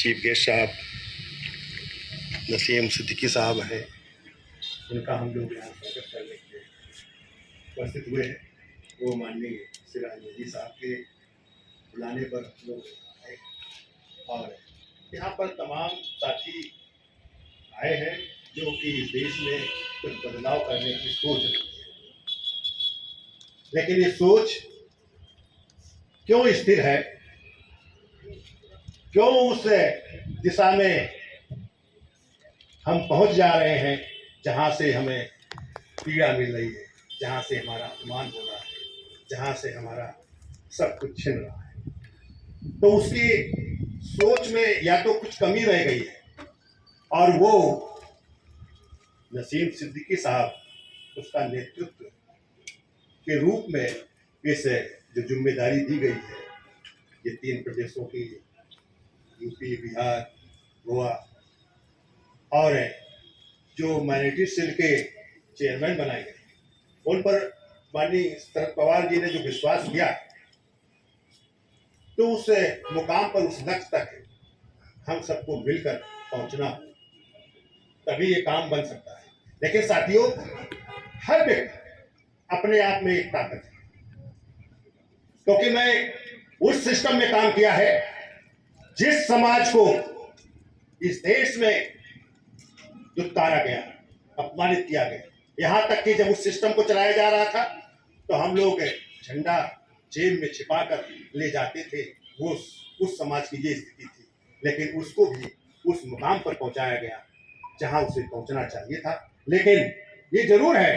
Chief guest साहब नसीम सिद्दीकी साहब हैं, उनका हम लोग यहाँ स्वागत करने के लिए उपस्थित हुए हैं। वो माननीय सिराज मोदी साहब के बुलाने पर हम लोग आए और यहाँ पर तमाम साथी आए हैं जो कि इस देश में कुछ बदलाव करने की सोच रखते हैं। लेकिन ये सोच क्यों स्थिर है, क्यों उस दिशा में हम पहुंच जा रहे हैं जहां से हमें पीड़ा मिल रही है, जहां से हमारा अपमान हो रहा है, जहां से हमारा सब कुछ छिन रहा है। तो उसकी सोच में या तो कुछ कमी रह गई है और वो नसीम सिद्दीकी साहब उसका नेतृत्व के रूप में इस जो जिम्मेदारी दी गई है, ये 3 प्रदेशों की यूपी, बिहार, गोवा और जो माइनॉरिटी सेल के चेयरमैन बनाए गए, उन पर माननीय शरद पवार जी ने जो विश्वास किया, तो उस मुकाम पर, उस लक्ष्य तक हम सबको मिलकर पहुंचना, तभी ये काम बन सकता है। लेकिन साथियों, हर व्यक्ति अपने आप में एक ताकत है, क्योंकि मैं उस सिस्टम में काम किया है जिस समाज को इस देश में दुत्कारा गया, अपमानित किया गया। यहां तक कि जब उस सिस्टम को चलाया जा रहा था तो हम लोग झंडा जेब में छिपा कर ले जाते थे। वो उस समाज की ये स्थिति थी, लेकिन उसको भी उस मुकाम पर पहुंचाया गया जहां उसे पहुंचना चाहिए था। लेकिन ये जरूर है,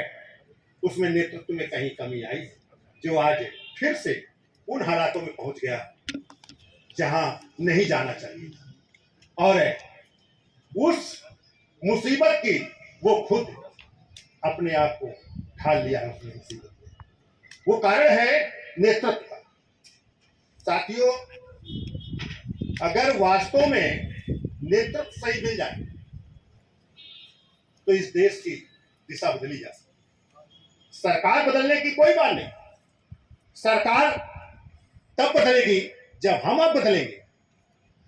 उसमें नेतृत्व में कहीं कमी आई, जो आज फिर से उन हालातों में पहुंच गया जहां नहीं जाना चाहिए था। और उस मुसीबत की वो खुद अपने आप को ढाल लिया है उसने मुसीबत में। वो कारण है नेतृत्व का। साथियों, अगर वास्तव में नेतृत्व सही मिल जाए तो इस देश की दिशा बदली जा सकती। सरकार बदलने की कोई बात नहीं, सरकार तब बदलेगी जब हम आप बदलेंगे,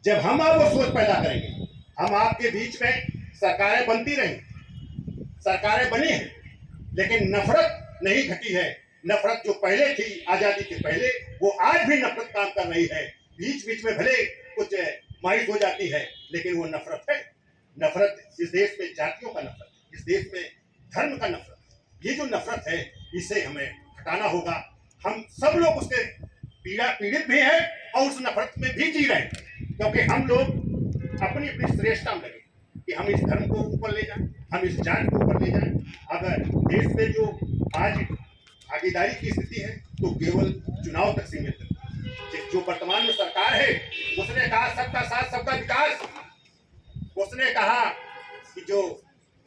जब हम आप वो सोच पैदा करेंगे। हम आपके बीच में सरकारें बनती रही, सरकारें बनी हैं, लेकिन नफरत नहीं घटी है। नफरत जो पहले थी, आजादी के पहले, वो आज भी नफरत काम कर रही है। बीच बीच में भले कुछ माइट हो जाती है, लेकिन वो नफरत है। नफरत इस देश में जातियों का नफरत है, इस देश में धर्म का नफरत है। ये जो नफरत है, इसे हमें हटाना होगा। हम सब लोग उसके पीड़ित भी हैं और उस नफरत में भी जी रहे हैं, क्योंकि हम लोग अपनी अपनी श्रेष्ठता में लगे कि हम इस धर्म को ऊपर ले जाएं, हम इस जाति को ऊपर ले जाएं। अगर देश में जो आज भागीदारी की स्थिति है, तो केवल चुनाव तक सीमित है। जो वर्तमान में सरकार है, उसने कहा सबका साथ सबका विकास। उसने कहा कि जो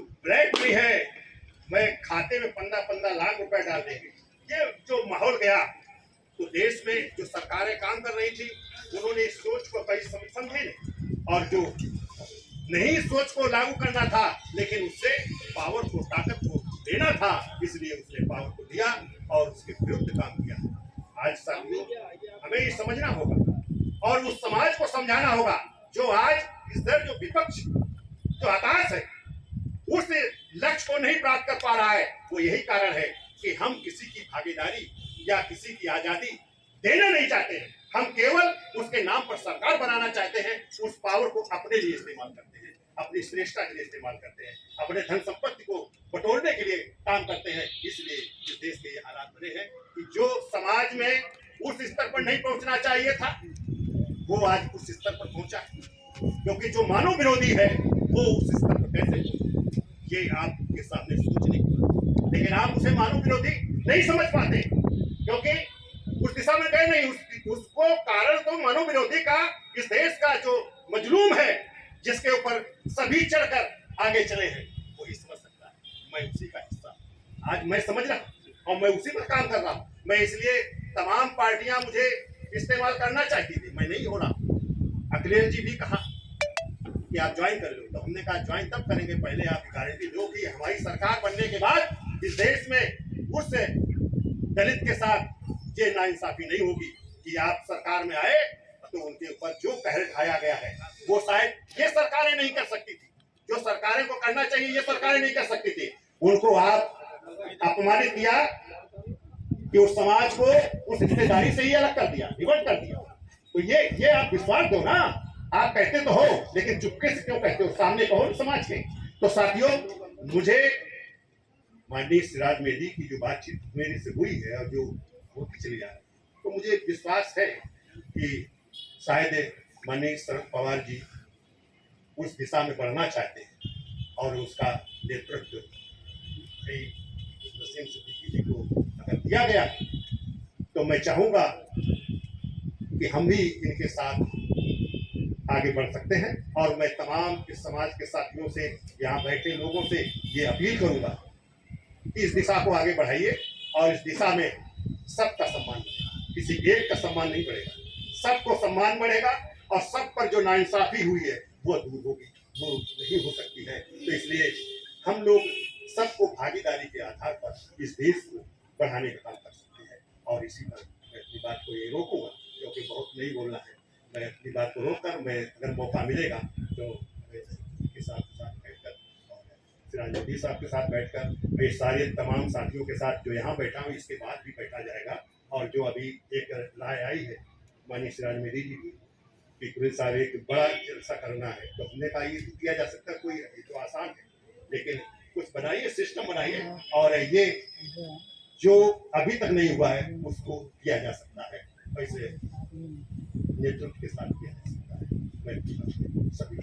ब्लैक मनी है, मैं खाते में 15-15 लाख रुपए डाल देंगे। ये जो माहौल गया, तो देश में जो सरकारें काम कर रही थी, उन्होंने इस सोच को कहीं समझे नहीं, और जो नहीं सोच को लागू करना था, लेकिन उससे पावर को, ताकत को देना था, इसलिए उसने पावर को दिया और उसके विरुद्ध काम किया। आज साथियों, हमें ये समझना होगा और उस समाज को समझाना होगा जो आज इस दर जो विपक्ष जो हताश है, उस लक्ष्य को नहीं प्राप्त कर पा रहा है। वो यही कारण है कि हम किसी की भागीदारी या किसी की आजादी देना नहीं चाहते हैं। हम केवल उसके नाम पर सरकार बनाना चाहते हैं। उस पावर को अपने लिए इस्तेमाल करते हैं, अपनी श्रेष्ठता के लिए इस्तेमाल करते हैं, अपने धन संपत्ति को बटोरने के लिए काम करते हैं। इसलिए इस देश के ये हालात बने हैं कि जो समाज में उस स्तर पर नहीं पहुंचना चाहिए था, वो आज उस स्तर पर पहुंचा, क्योंकि जो मानव विरोधी है वो उस स्तर पर कैसे पहुंचे, ये आपके सामने सोचने की बात। लेकिन आप उसे मानव विरोधी नहीं समझ पाते, क्योंकि उस दिशा में गए नहीं। उसको कारण तो मानव विरोधी का, इस देश का जो मजलूम है, जिसके ऊपर सभी चढ़कर आगे चले हैं, वो ही समझ सकता है। मैं उसी का हिस्सा, आज मैं समझ रहा हूँ और मैं उसी पर काम कर रहा हूँ। मैं इसलिए तमाम पार्टियां मुझे इस्तेमाल करना चाहती थी, मैं नहीं हो रहा। अखिलेश जी भी कहा कि आप ज्वाइन कर लो, तो हमने कहा ज्वाइन तब करेंगे, पहले आप गारंटी दो कि हमारी सरकार बनने के बाद इस देश में उस दलित के साथ ये नाइंसाफी नहीं होगी कि आप सरकार में आए तो उनके ऊपर जो कहर ढाया गया है वो शायद ये सरकारें नहीं कर सकती थी। जो सरकारें को करना चाहिए ये सरकारें नहीं कर सकती थी। उनको आप अपमानित किया कि उस समाज को उस हिस्सेदारी से ही अलग कर दिया, डिवाइड कर दिया। तो ये आप विश्वास दो ना। आप कहते तो हो लेकिन चुपके से क्यों कहते हो? सामने कहो ना समाज के। तो साथियों, मुझे माननीय सिराज मेहदी की जो बातचीत मेरे से हुई है और जो होती चली जा रही है, तो मुझे विश्वास है कि शायद माननीय शरद पवार जी उस दिशा में बढ़ना चाहते हैं और उसका नेतृत्व नसीम सिद्दीकी जी को अगर दिया गया तो मैं चाहूंगा कि हम भी इनके साथ आगे बढ़ सकते हैं। और मैं तमाम इस समाज के साथियों से, यहाँ बैठे लोगों से ये अपील करूंगा कि इस दिशा को आगे बढ़ाइए और इस दिशा में सबका सम्मान बढ़ेगा, किसी एक का सम्मान नहीं बढ़ेगा, सबको सम्मान बढ़ेगा और सब पर जो नाइंसाफी हुई है वो दूर होगी, वो नहीं हो सकती है। तो इसलिए हम लोग सबको भागीदारी के आधार पर इस देश को बढ़ाने का काम कर सकते हैं। और इसी पर मैं अपनी बात को ये रोकूंगा क्योंकि बहुत नहीं बोलना है। मैं अपनी बात को रोककर मैं अगर मौका मिलेगा तो के साथ बैठकर और सिराज मेहदी साहब के साथ बैठकर मैं सारे तमाम साथियों के साथ जो यहाँ बैठा हूँ इसके बाद भी बैठा जाएगा। और जो अभी एक राय आई है माननीय सिराज मेहदी जी की कि कुल साहब एक बड़ा जलसा करना है, तो हमने कहा ये किया जा सकता है, कोई ये तो आसान है, लेकिन कुछ बनाइए, सिस्टम बनाइए और ये जो अभी तक नहीं हुआ है उसको किया जा सकता है। ऐसे नेतृत्व के साथ किया जा सकता है। मैं सभी